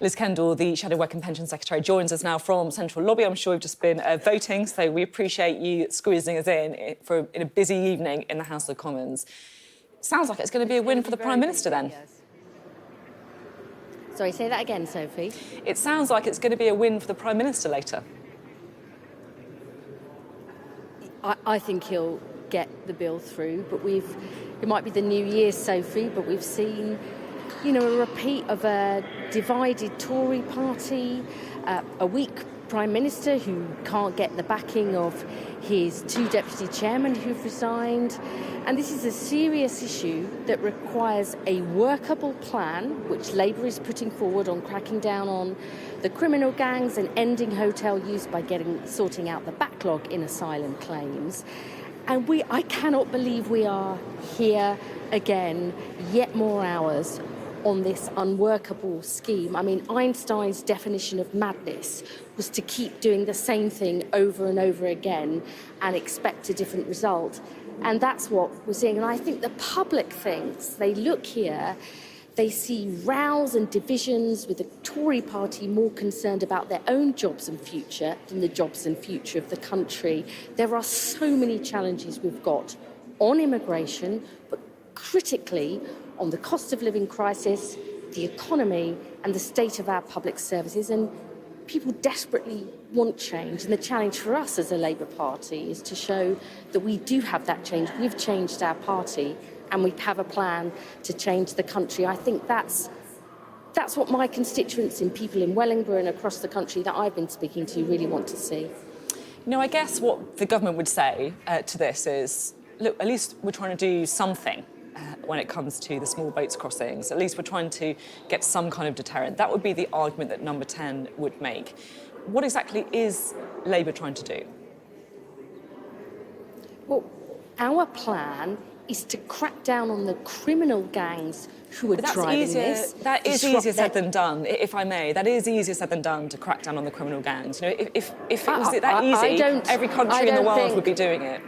Liz Kendall, the Shadow Work and Pension Secretary, joins us now from Central Lobby. I'm sure you've just been voting, so we appreciate you squeezing us in a busy evening in the House of Commons. Sounds like it's going to be a win for the Prime Minister then. Sorry, say that again, Sophie. It sounds like it's going to be a win for the Prime Minister later. I think he'll get the bill through, but it might be the new year, Sophie, but we've seen, a repeat of a divided Tory party, a weak Prime Minister who can't get the backing of his two deputy chairmen who've resigned. And this is a serious issue that requires a workable plan, which Labour is putting forward on cracking down on the criminal gangs and ending hotel use by sorting out the backlog in asylum claims. And I cannot believe we are here again, yet more hours on this unworkable scheme. I mean, Einstein's definition of madness was to keep doing the same thing over and over again and expect a different result. And that's what we're seeing. And I think the public thinks, they look here, they see rows and divisions with the Tory party more concerned about their own jobs and future than the jobs and future of the country. There are so many challenges we've got on immigration, but critically on the cost of living crisis, the economy and the state of our public services. And people desperately want change. And the challenge for us as a Labour Party is to show that we do have that change. We've changed our party and we have a plan to change the country. I think that's what my constituents and people in Wellingborough and across the country that I've been speaking to really want to see. I guess what the government would say to this is, look, at least we're trying to do something when it comes to the small boats crossings. At least we're trying to get some kind of deterrent. That would be the argument that Number 10 would make. What exactly is Labour trying to do? Well, our plan is to crack down on the criminal gangs who are driving this. That is easier said than done, if I may. That is easier said than done, to crack down on the criminal gangs. If it was that easy, every country in the world would be doing it.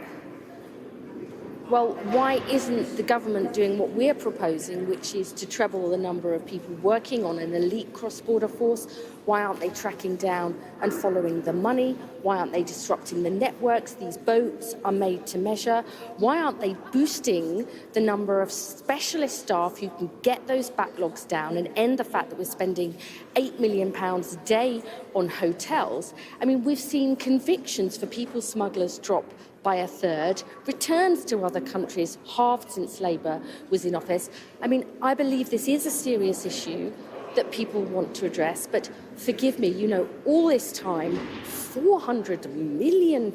Well, why isn't the government doing what we're proposing, which is to treble the number of people working on an elite cross-border force? Why aren't they tracking down and following the money? Why aren't they disrupting the networks? These boats are made to measure. Why aren't they boosting the number of specialist staff who can get those backlogs down and end the fact that we're spending £8 million a day on hotels? I mean, we've seen convictions for people smugglers drop by a third, returns to other countries halved since Labour was in office. I mean, I believe this is a serious issue that people want to address, but forgive me, all this time, £400 million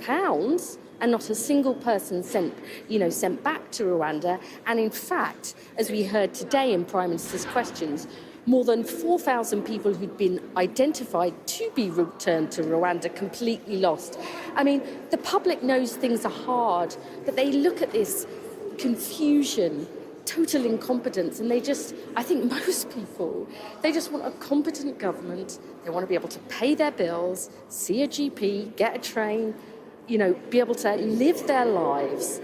and not a single person sent back to Rwanda. And in fact, as we heard today in Prime Minister's questions, more than 4,000 people who'd been identified to be returned to Rwanda completely lost. I mean, the public knows things are hard, but they look at this confusion, total incompetence, and I think most people, they just want a competent government. They want to be able to pay their bills, see a GP, get a train, be able to live their lives.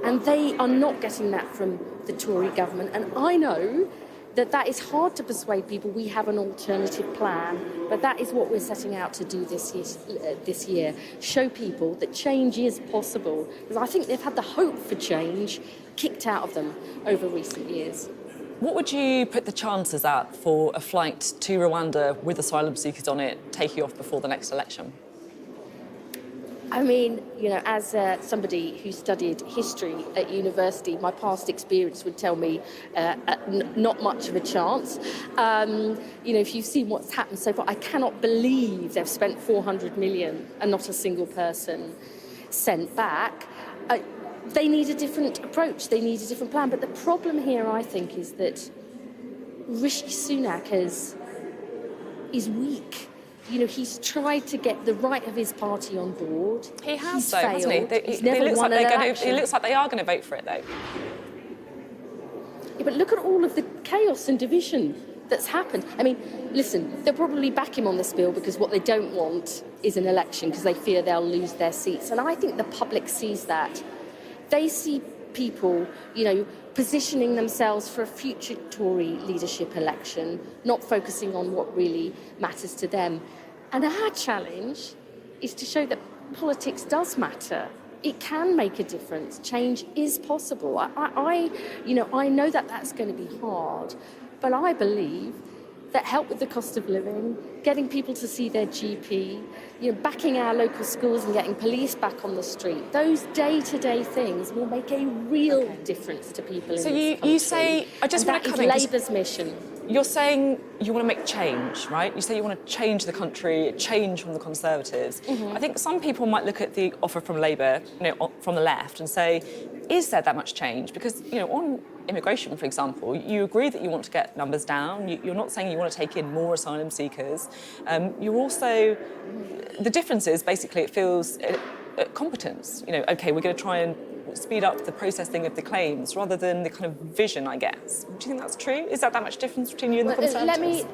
And they are not getting that from the Tory government. And I know that is hard to persuade people. We have an alternative plan, but that is what we're setting out to do this year. Show people that change is possible, because I think they've had the hope for change kicked out of them over recent years. What would you put the chances at for a flight to Rwanda with asylum seekers on it taking off before the next election? I mean, as somebody who studied history at university, my past experience would tell me not much of a chance. If you've seen what's happened so far, I cannot believe they've spent $400 million and not a single person sent back. They need a different approach. They need a different plan. But the problem here, I think, is that Rishi Sunak is weak. He's tried to get the right of his party on board. He has, though, hasn't he? It looks like they are going to vote for it, though. Yeah, but look at all of the chaos and division that's happened. I mean, listen, they'll probably back him on this bill because what they don't want is an election, because they fear they'll lose their seats. And I think the public sees that. They see people, positioning themselves for a future Tory leadership election, not focusing on what really matters to them. And our challenge is to show that politics does matter. It can make a difference. Change is possible. I know that that's going to be hard, but I believe that help with the cost of living, getting people to see their GP, backing our local schools and getting police back on the street, those day-to-day things will make a real difference to people in this country. So you say, I just want to that come is in, Labour's mission. You're saying you want to make change, right? You say you want to change the country, change from the Conservatives. I think some people might look at the offer from Labour, from the left, and say, is there that much change? Because, on immigration, for example, you agree that you want to get numbers down. You're not saying you want to take in more asylum seekers. You're also, the difference is basically it feels competence. OK, we're going to try and speed up the processing of the claims rather than the kind of vision, I guess. Do you think that's true? Is that much difference between you and the Conservatives?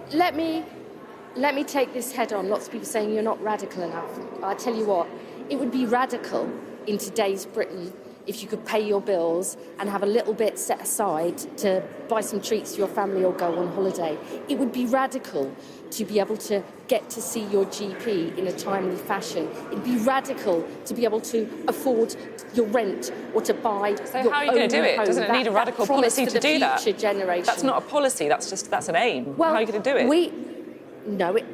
Let me take this head on. Lots of people saying you're not radical enough. I tell you what, it would be radical in today's Britain if you could pay your bills and have a little bit set aside to buy some treats for your family or go on holiday. It would be radical to be able to get to see your GP in a timely fashion. It'd be radical to be able to afford your rent or to buy So your how are you going to do it? home. Doesn't it need a radical policy to do that? Generation. That's not a policy, that's an aim. Well, how are you going to do it?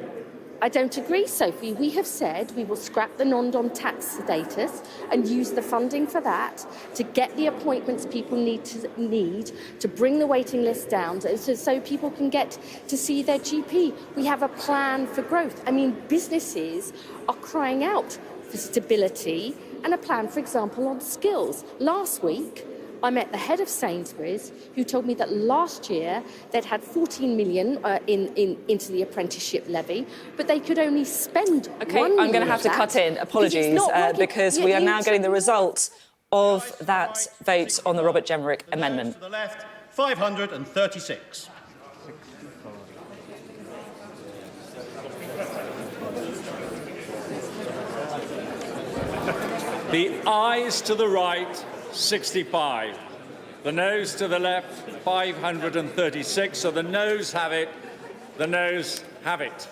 I don't agree, Sophie. We have said we will scrap the non-dom tax status and use the funding for that to get the appointments people need to bring the waiting list down so people can get to see their GP. We have a plan for growth. I mean, businesses are crying out for stability and a plan, for example, on skills. Last week, I met the head of Sainsbury's, who told me that last year they'd had 14 million into the apprenticeship levy, but they could only spend OK, 1 million. I'm going to have to cut in. Apologies, because we are now getting the result of that vote on the Robert Jenrick amendment. To the left, 536. The ayes to the right, 65. The noes to the left, 536. So the noes have it. The noes have it.